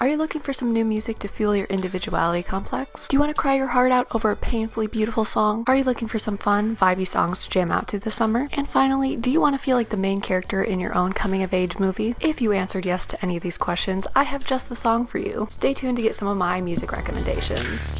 Are you looking for some new music to fuel your individuality complex? Do you want to cry your heart out over a painfully beautiful song? Are you looking for some fun, vibey songs to jam out to this summer? And finally, do you want to feel like the main character in your own coming-of-age movie? If you answered yes to any of these questions, I have just the song for you. Stay tuned to get some of my music recommendations.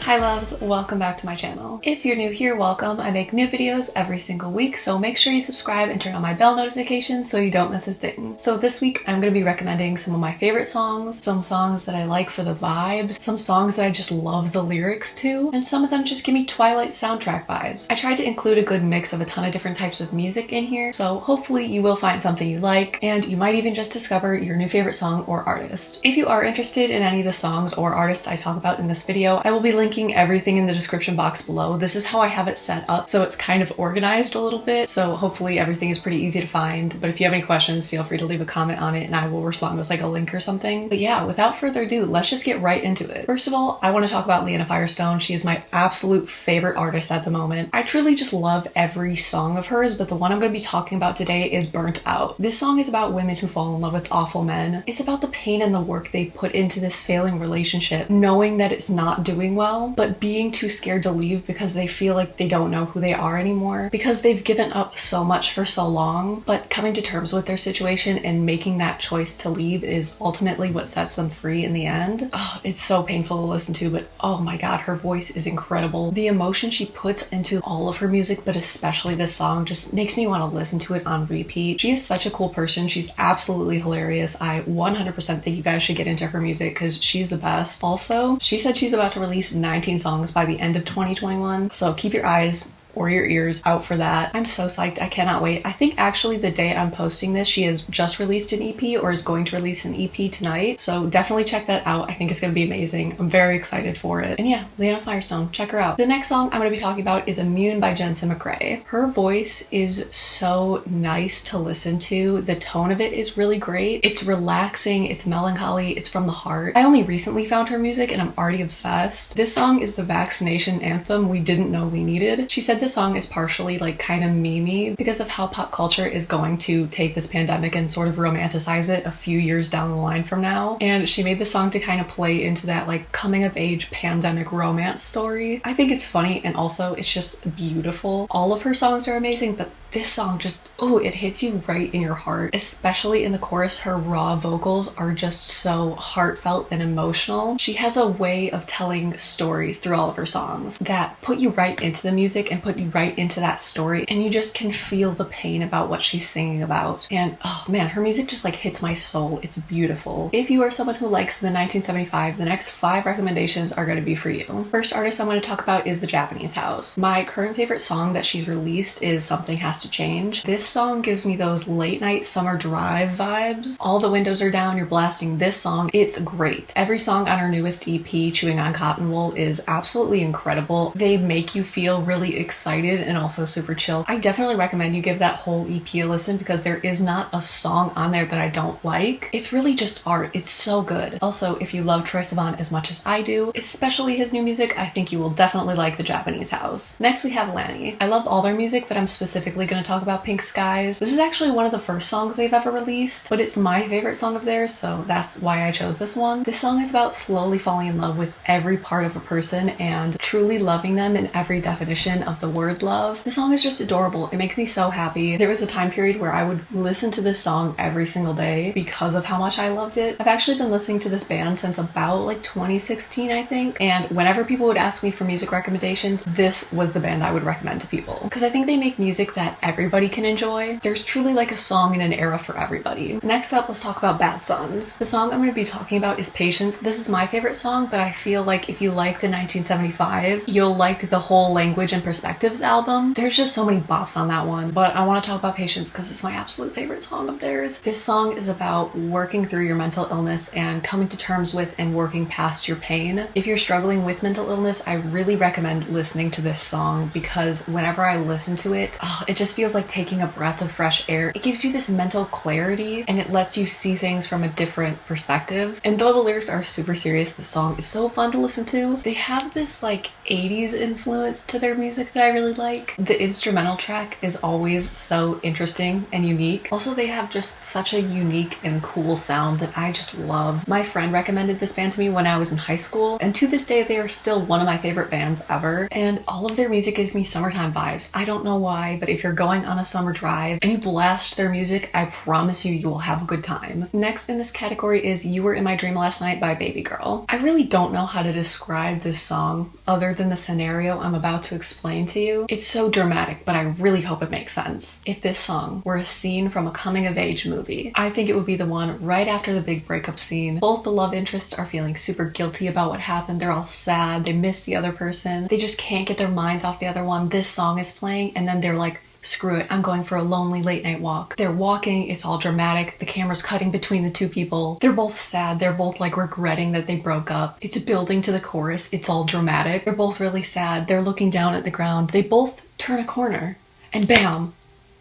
Hi loves, welcome back to my channel. If you're new here, welcome. I make new videos every single week, so make sure you subscribe and turn on my bell notifications so you don't miss a thing. So this week, I'm going to be recommending some of my favorite songs, some songs that I like for the vibes, some songs that I just love the lyrics to, and some of them just give me Twilight soundtrack vibes. I tried to include a good mix of a ton of different types of music in here, so hopefully you will find something you like, and you might even just discover your new favorite song or artist. If you are interested in any of the songs or artists I talk about in this video, I will be linking everything in the description box below. This is how I have it set up, so it's kind of organized a little bit, so hopefully everything is pretty easy to find. But if you have any questions, feel free to leave a comment on it and I will respond with like a link or something. But yeah, without further ado, let's just get right into it. First of all, I want to talk about Leanna Firestone. She is my absolute favorite artist at the moment. I truly just love every song of hers, but the one I'm going to be talking about today is Burnt Out. This song is about women who fall in love with awful men. It's about the pain and the work they put into this failing relationship, knowing that it's not doing well, but being too scared to leave because they feel like they don't know who they are anymore, because they've given up so much for so long. But coming to terms with their situation and making that choice to leave is ultimately what sets them free in the end. Oh, it's so painful to listen to, but oh my god, her voice is incredible. The emotion she puts into all of her music, but especially this song, just makes me want to listen to it on repeat. She is such a cool person. She's absolutely hilarious. I 100% think you guys should get into her music because she's the best. Also, she said she's about to release 19 songs by the end of 2021, so keep your eyes or your ears out for that. I'm so psyched. I cannot wait. I think actually the day I'm posting this, she has just released an EP or is going to release an EP tonight. So definitely check that out. I think it's going to be amazing. I'm very excited for it. And yeah, Leanna Firestone, check her out. The next song I'm going to be talking about is Immune by Jensen McRae. Her voice is so nice to listen to. The tone of it is really great. It's relaxing. It's melancholy. It's from the heart. I only recently found her music and I'm already obsessed. This song is the vaccination anthem we didn't know we needed. She said this song is partially like kind of memey because of how pop culture is going to take this pandemic and sort of romanticize it a few years down the line from now. And she made the song to kind of play into that like coming of age pandemic romance story. I think it's funny and also it's just beautiful. All of her songs are amazing, but this song just, oh, it hits you right in your heart. Especially in the chorus, her raw vocals are just so heartfelt and emotional. She has a way of telling stories through all of her songs that put you right into the music and put you right into that story, and you just can feel the pain about what she's singing about. And oh man, her music just like hits my soul. It's beautiful. If you are someone who likes the 1975, the next 5 recommendations are going to be for you. First artist I'm going to talk about is the Japanese House. My current favorite song that she's released is Something Has to Change. This song gives me those late night summer drive vibes. All the windows are down, you're blasting this song. It's great. Every song on her newest EP, Chewing on Cotton Wool, is absolutely incredible. They make you feel really excited and also super chill. I definitely recommend you give that whole EP a listen because there is not a song on there that I don't like. It's really just art. It's so good. Also, if you love Troye Sivan as much as I do, especially his new music, I think you will definitely like the Japanese House. Next we have LANY. I love all their music, but I'm specifically going to talk about Pink Skies. This is actually one of the first songs they've ever released, but it's my favorite song of theirs, so that's why I chose this one. This song is about slowly falling in love with every part of a person and truly loving them in every definition of the word love. The song is just adorable. It makes me so happy. There was a time period where I would listen to this song every single day because of how much I loved it. I've actually been listening to this band since about like 2016, I think, and whenever people would ask me for music recommendations, this was the band I would recommend to people because I think they make music that everybody can enjoy. There's truly like a song in an era for everybody. Next up, let's talk about Bad Sons. The song I'm going to be talking about is Patience. This is my favorite song, but I feel like if you like the 1975, you'll like the whole Language and Perspectives album. There's just so many bops on that one, but I want to talk about Patience because it's my absolute favorite song of theirs. This song is about working through your mental illness and coming to terms with and working past your pain. If you're struggling with mental illness, I really recommend listening to this song because whenever I listen to it, it just feels like taking a breath of fresh air. It gives you this mental clarity and it lets you see things from a different perspective. And though the lyrics are super serious, the song is so fun to listen to. They have this like 80s influence to their music that I really like. The instrumental track is always so interesting and unique. Also, they have just such a unique and cool sound that I just love. My friend recommended this band to me when I was in high school, and to this day they are still one of my favorite bands ever, and all of their music gives me summertime vibes. I don't know why, but if you're going on a summer drive and you blast their music, I promise you will have a good time. Next in this category is You Were in My Dream Last Night by Babygirl. I really don't know how to describe this song other than the scenario I'm about to explain to you. It's so dramatic, but I really hope it makes sense. If this song were a scene from a coming-of-age movie, I think it would be the one right after the big breakup scene. Both the love interests are feeling super guilty about what happened. They're all sad. They miss the other person. They just can't get their minds off the other one. This song is playing, and then they're like, screw it, I'm going for a lonely late night walk. They're walking, it's all dramatic, the camera's cutting between the two people. They're both sad, they're both like regretting that they broke up. It's building to the chorus, it's all dramatic. They're both really sad, they're looking down at the ground. They both turn a corner, and bam!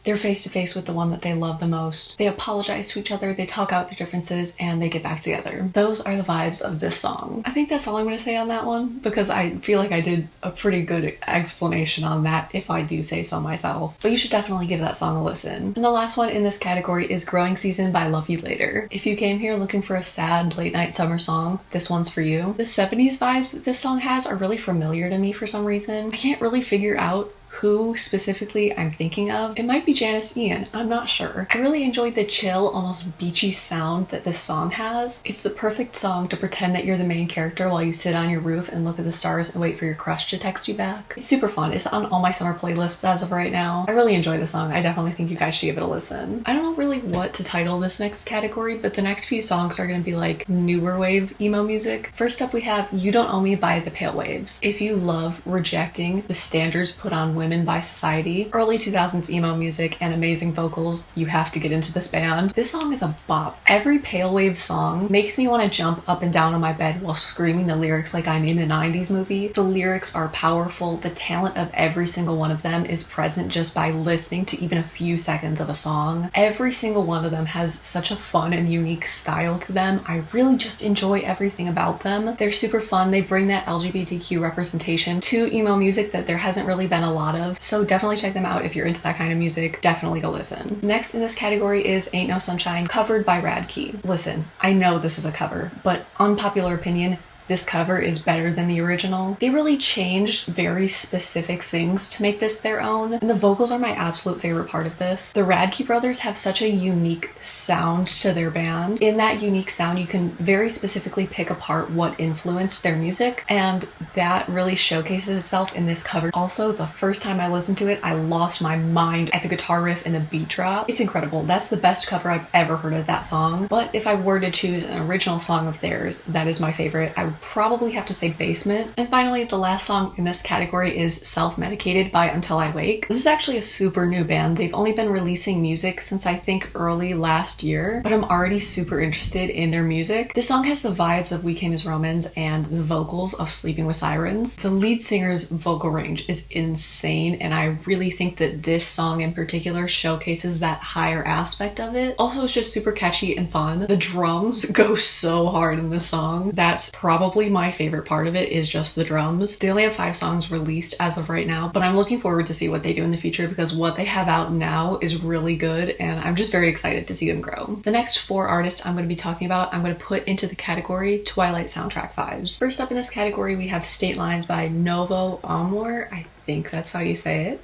They're face to face with the one that they love the most. They apologize to each other, they talk out their differences, and they get back together. Those are the vibes of this song. I think that's all I'm going to say on that one, because I feel like I did a pretty good explanation on that, if I do say so myself. But you should definitely give that song a listen. And the last one in this category is Growing Season by Love You Later. If you came here looking for a sad late night summer song, this one's for you. The 70s vibes that this song has are really familiar to me for some reason. I can't really figure out who specifically I'm thinking of. It might be Janice Ian, I'm not sure. I really enjoyed the chill, almost beachy sound that this song has. It's the perfect song to pretend that you're the main character while you sit on your roof and look at the stars and wait for your crush to text you back. It's super fun. It's on all my summer playlists as of right now. I really enjoy the song. I definitely think you guys should give it a listen. I don't know really what to title this next category, but the next few songs are going to be like newer wave emo music. First up we have You Don't Owe Me by The Pale Waves. If you love rejecting the standards put on women by society, early 2000s emo music, and amazing vocals, you have to get into this band. This song is a bop. Every Pale Waves song makes me want to jump up and down on my bed while screaming the lyrics like I'm in a 90s movie. The lyrics are powerful. The talent of every single one of them is present just by listening to even a few seconds of a song. Every single one of them has such a fun and unique style to them. I really just enjoy everything about them. They're super fun. They bring that LGBTQ representation to emo music that there hasn't really been a lot of. So definitely check them out if you're into that kind of music. Definitely go listen. Next in this category is Ain't No Sunshine, covered by Radkey. Listen, I know this is a cover, but unpopular opinion, this cover is better than the original. They really changed very specific things to make this their own, and the vocals are my absolute favorite part of this. The Radkey brothers have such a unique sound to their band. In that unique sound, you can very specifically pick apart what influenced their music, and that really showcases itself in this cover. Also, the first time I listened to it, I lost my mind at the guitar riff and the beat drop. It's incredible. That's the best cover I've ever heard of that song. But if I were to choose an original song of theirs, that is my favorite. I would probably have to say Basement. And finally, the last song in this category is Self-Medicated by Until I Wake. This is actually a super new band. They've only been releasing music since I think early last year, but I'm already super interested in their music. This song has the vibes of We Came as Romans and the vocals of Sleeping with Sirens. The lead singer's vocal range is insane, and I really think that this song in particular showcases that higher aspect of it. Also, it's just super catchy and fun. The drums go so hard in this song. That's probably my favorite part of it, is just the drums. They only have 5 songs released as of right now, but I'm looking forward to see what they do in the future, because what they have out now is really good, and I'm just very excited to see them grow. The next 4 artists I'm going to be talking about, I'm going to put into the category Twilight soundtrack vibes. First up in this category, we have State Lines by Novo Amor. I think that's how you say it.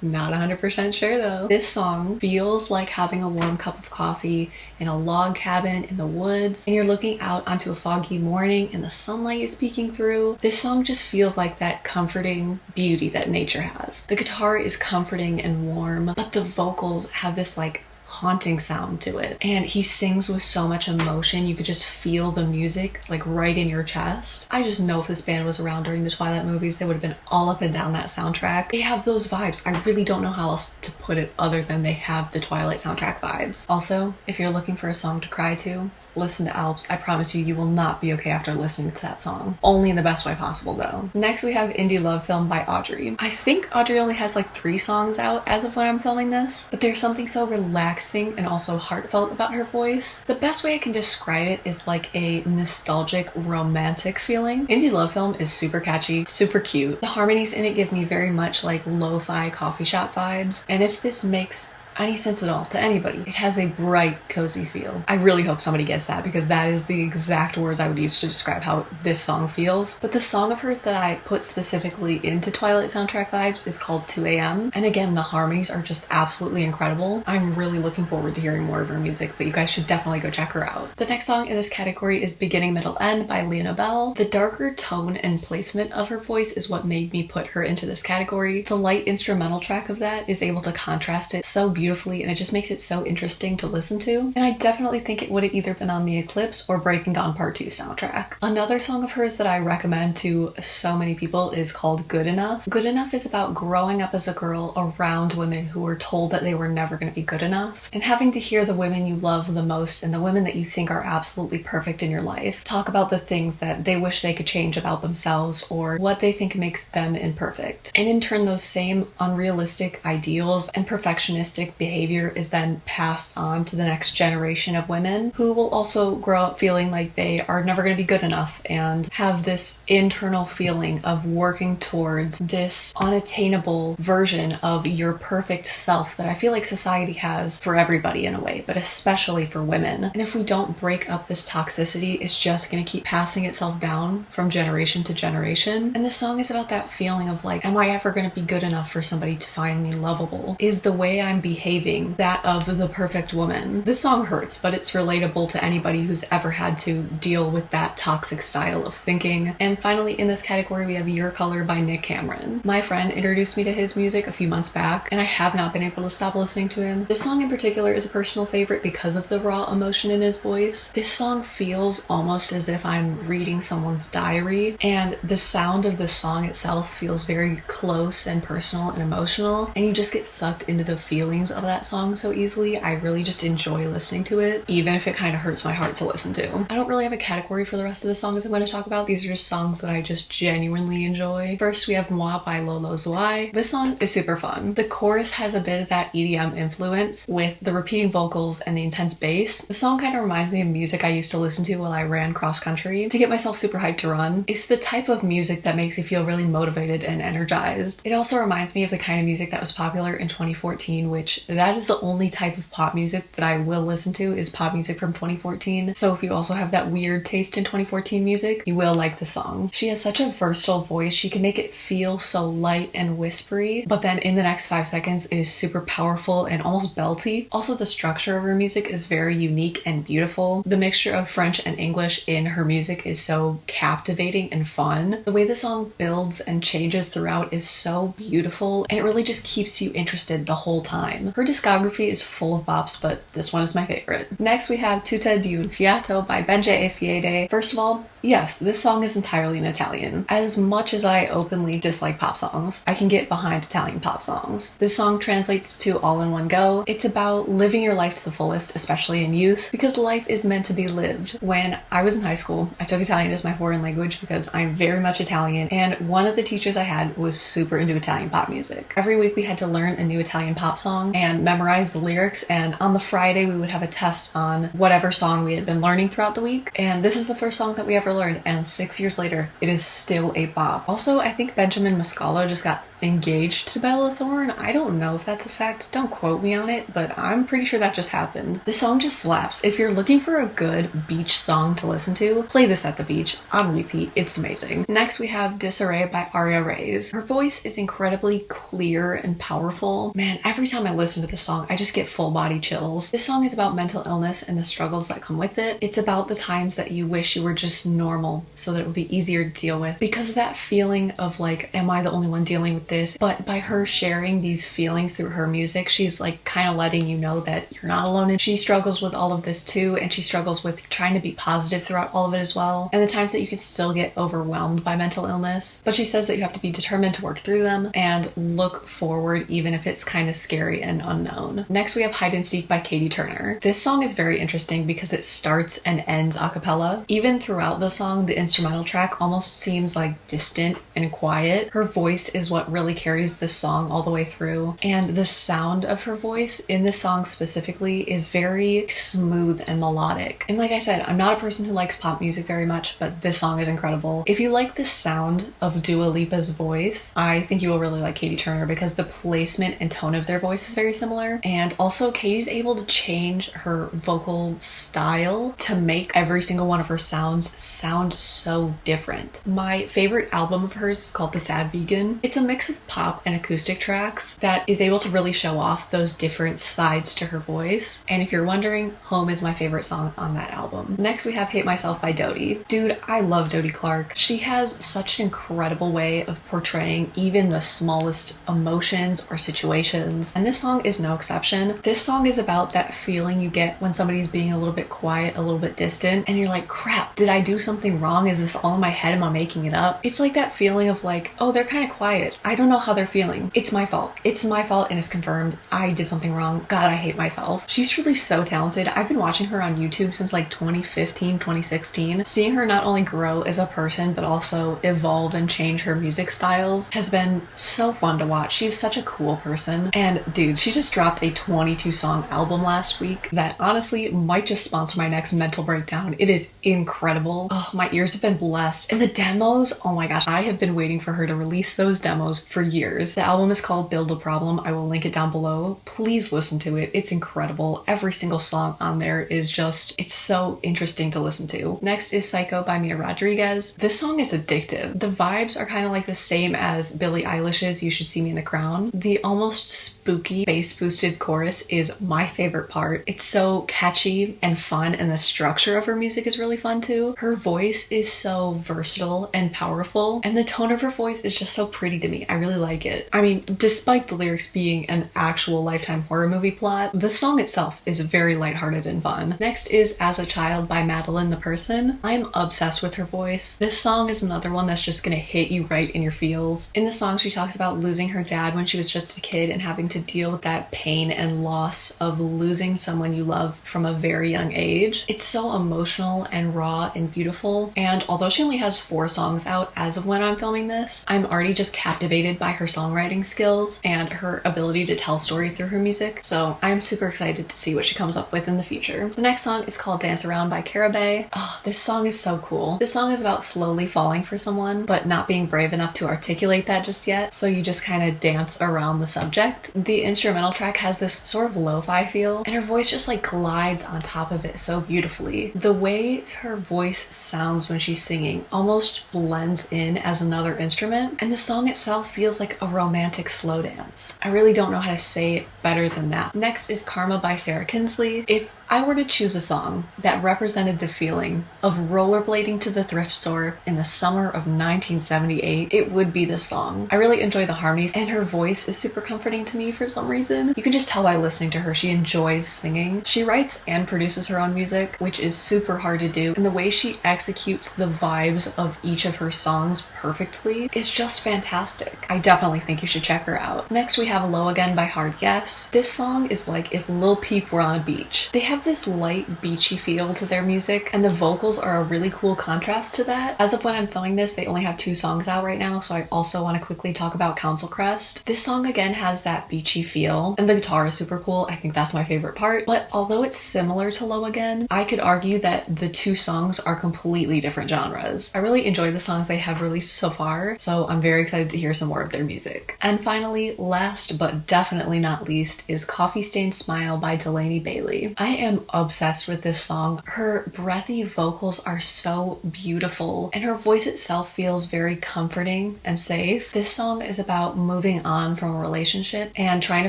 Not 100% sure though. This song feels like having a warm cup of coffee in a log cabin in the woods, and you're looking out onto a foggy morning and the sunlight is peeking through. This song just feels like that comforting beauty that nature has. The guitar is comforting and warm, but the vocals have this like haunting sound to it, and he sings with so much emotion. You could just feel the music like right in your chest. I just know if this band was around during the Twilight movies, they would have been all up and down that soundtrack. They have those vibes. I really don't know how else to put it other than they have the Twilight soundtrack vibes. Also, if you're looking for a song to cry to, listen to Alps, I promise you, you will not be okay after listening to that song. Only in the best way possible though. Next we have Indie Love Film by Audrey. I think Audrey only has like 3 songs out as of when I'm filming this, but there's something so relaxing and also heartfelt about her voice. The best way I can describe it is like a nostalgic, romantic feeling. Indie Love Film is super catchy, super cute. The harmonies in it give me very much like lo-fi coffee shop vibes, and if this makes any sense at all to anybody, it has a bright, cozy feel. I really hope somebody gets that, because that is the exact words I would use to describe how this song feels. But the song of hers that I put specifically into Twilight soundtrack vibes is called 2 AM. And again, the harmonies are just absolutely incredible. I'm really looking forward to hearing more of her music, but you guys should definitely go check her out. The next song in this category is Beginning, Middle, End by Leah Nobel. The darker tone and placement of her voice is what made me put her into this category. The light instrumental track of that is able to contrast it so beautifully, and it just makes it so interesting to listen to. And I definitely think it would have either been on the Eclipse or Breaking Dawn Part 2 soundtrack. Another song of hers that I recommend to so many people is called Good Enough. Good Enough is about growing up as a girl around women who were told that they were never going to be good enough, and having to hear the women you love the most and the women that you think are absolutely perfect in your life talk about the things that they wish they could change about themselves or what they think makes them imperfect. And in turn, those same unrealistic ideals and perfectionistic behavior is then passed on to the next generation of women, who will also grow up feeling like they are never going to be good enough and have this internal feeling of working towards this unattainable version of your perfect self that I feel like society has for everybody in a way, but especially for women. And if we don't break up this toxicity, it's just going to keep passing itself down from generation to generation. And this song is about that feeling of like, am I ever going to be good enough for somebody to find me lovable? Is the way I'm behaving that of the perfect woman? This song hurts, but it's relatable to anybody who's ever had to deal with that toxic style of thinking. And finally, in this category, we have Your Color by Nick Cameryn. My friend introduced me to his music a few months back, and I have not been able to stop listening to him. This song in particular is a personal favorite because of the raw emotion in his voice. This song feels almost as if I'm reading someone's diary, and the sound of the song itself feels very close and personal and emotional, and you just get sucked into the feelings of that song so easily. I really just enjoy listening to it, even if it kind of hurts my heart to listen to. I don't really have a category for the rest of the songs I'm going to talk about. These are just songs that I just genuinely enjoy. First, we have Moi by Lolo Zouaï. This song is super fun. The chorus has a bit of that EDM influence with the repeating vocals and the intense bass. The song kind of reminds me of music I used to listen to while I ran cross country to get myself super hyped to run. It's the type of music that makes you feel really motivated and energized. It also reminds me of the kind of music that was popular in 2014, which that is the only type of pop music that I will listen to, is pop music from 2014. So if you also have that weird taste in 2014 music, you will like the song. She has such a versatile voice. She can make it feel so light and whispery, but then in the next 5 seconds it is super powerful and almost belty. Also, the structure of her music is very unique and beautiful. The mixture of French and English in her music is so captivating and fun. The way the song builds and changes throughout is so beautiful, and it really just keeps you interested the whole time. Her discography is full of bops, but this one is my favorite. Next, we have Tutta di un fiato by Benji e Fede. First of all, yes, this song is entirely in Italian. As much as I openly dislike pop songs, I can get behind Italian pop songs. This song translates to All in One Go. It's about living your life to the fullest, especially in youth, because life is meant to be lived. When I was in high school, I took Italian as my foreign language because I'm very much Italian, and one of the teachers I had was super into Italian pop music. Every week we had to learn a new Italian pop song and memorize the lyrics, and on the Friday we would have a test on whatever song we had been learning throughout the week, and this is the first song that we ever learned, and 6 years later it is still a bop. Also, I think Benjamin Mascalo just got engaged to Bella Thorne. I don't know if that's a fact, don't quote me on it, but I'm pretty sure that just happened. This song just slaps. If you're looking for a good beach song to listen to, play this at the beach on repeat. It's amazing. Next, we have Disarray by Aria Reyes. Her voice is incredibly clear and powerful. Man, every time I listen to this song, I just get full body chills. This song is about mental illness and the struggles that come with it. It's about the times that you wish you were just normal so that it would be easier to deal with, because of that feeling of like, am I the only one dealing with with this, but by her sharing these feelings through her music, she's like kind of letting you know that you're not alone, and she struggles with all of this too, and she struggles with trying to be positive throughout all of it as well, and the times that you can still get overwhelmed by mental illness. But she says that you have to be determined to work through them and look forward even if it's kind of scary and unknown. Next we have Hide and Seek by Katie Turner. This song is very interesting because it starts and ends a cappella. Even throughout the song, the instrumental track almost seems like distant and quiet. Her voice is what really carries this song all the way through, and the sound of her voice in this song specifically is very smooth and melodic. And like I said, I'm not a person who likes pop music very much, but this song is incredible. If you like the sound of Dua Lipa's voice, I think you will really like Katie Turner because the placement and tone of their voice is very similar, and also Katie's able to change her vocal style to make every single one of her sounds sound so different. My favorite album of hers is called The Sad Vegan. It's a mix of pop and acoustic tracks that is able to really show off those different sides to her voice, and if you're wondering, Home is my favorite song on that album. Next we have Hate Myself by Dodie. Dude, I love Dodie Clark. She has such an incredible way of portraying even the smallest emotions or situations, and this song is no exception. This song is about that feeling you get when somebody's being a little bit quiet, a little bit distant, and you're like, crap, did I do something wrong? Is this all in my head? Am I making it up? It's like that feeling of like, oh, they're kind of quiet. I don't know how they're feeling. It's my fault. It's my fault and it's confirmed. I did something wrong. God, I hate myself. She's really so talented. I've been watching her on YouTube since like 2015, 2016. Seeing her not only grow as a person, but also evolve and change her music styles has been so fun to watch. She's such a cool person. And dude, she just dropped a 22 song album last week that honestly might just sponsor my next mental breakdown. It is incredible. Oh, my ears have been blessed. And the demos, oh my gosh, I have been waiting for her to release those demos for years. The album is called Build a Problem. I will link it down below. Please listen to it. It's incredible. Every single song on there is just, it's so interesting to listen to. Next is Psycho by Mia Rodriguez. This song is addictive. The vibes are kind of like the same as Billie Eilish's You Should See Me in the Crown. The almost spooky bass boosted chorus is my favorite part. It's so catchy and fun, and the structure of her music is really fun too. Her voice is so versatile and powerful, and the tone of her voice is just so pretty to me. I really like it. I mean, despite the lyrics being an actual Lifetime horror movie plot, the song itself is very lighthearted and fun. Next is As a Child by Madeline the Person. I'm obsessed with her voice. This song is another one that's just gonna hit you right in your feels. In the song, she talks about losing her dad when she was just a kid and having to deal with that pain and loss of losing someone you love from a very young age. It's so emotional and raw and beautiful, and although she only has 4 songs out as of when I'm filming this, I'm already just captivated by her songwriting skills and her ability to tell stories through her music, so I'm super excited to see what she comes up with in the future. The next song is called Dance Around by Carabay. Oh, this song is so cool. This song is about slowly falling for someone, but not being brave enough to articulate that just yet, so you just kind of dance around the subject. The instrumental track has this sort of lo-fi feel, and her voice just like glides on top of it so beautifully. The way her voice sounds when she's singing almost blends in as another instrument, and the song itself feels like a romantic slow dance. I really don't know how to say it better than that. Next is Karma by Sarah Kinsley. If I were to choose a song that represented the feeling of rollerblading to the thrift store in the summer of 1978, it would be this song. I really enjoy the harmonies, and her voice is super comforting to me for some reason. You can just tell by listening to her, she enjoys singing. She writes and produces her own music, which is super hard to do, and the way she executes the vibes of each of her songs perfectly is just fantastic. I definitely think you should check her out. Next we have Low Again by Hard Yes. This song is like if Lil Peep were on a beach. They have this light beachy feel to their music, and the vocals are a really cool contrast to that. As of when I'm filming this, they only have 2 songs out right now, so I also want to quickly talk about Council Crest. This song again has that beachy feel, and the guitar is super cool. I think that's my favorite part, but although it's similar to Low Again, I could argue that the 2 songs are completely different genres. I really enjoy the songs they have released so far, so I'm very excited to hear some more of their music. And finally, last but definitely not least, is Coffee Stained Smile by Delaney Bailey. I am obsessed with this song. Her breathy vocals are so beautiful, and her voice itself feels very comforting and safe. This song is about moving on from a relationship and trying to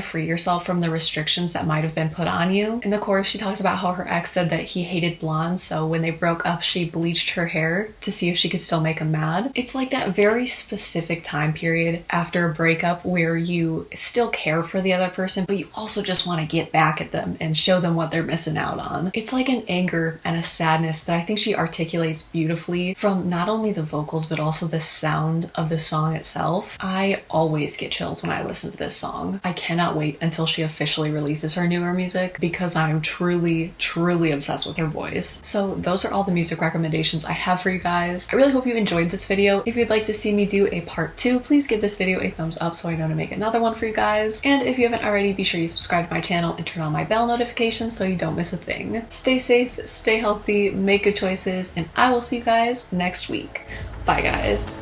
free yourself from the restrictions that might have been put on you. In the chorus, she talks about how her ex said that he hated blondes, so when they broke up, she bleached her hair to see if she could still make him mad. It's like that very specific time period after a breakup where you still care for the other person, but you also just want to get back at them and show them what they're missing out on. It's like an anger and a sadness that I think she articulates beautifully from not only the vocals but also the sound of the song itself. I always get chills when I listen to this song. I cannot wait until she officially releases her newer music because I'm truly obsessed with her voice. So those are all the music recommendations I have for you guys. I really hope you enjoyed this video. If you'd like to see me do a part 2, please give this video a thumbs up so I know to make another one for you guys. And if you haven't already, be sure you subscribe to my channel and turn on my bell notifications so you don't miss a thing. Stay safe, stay healthy, make good choices, and I will see you guys next week. Bye guys.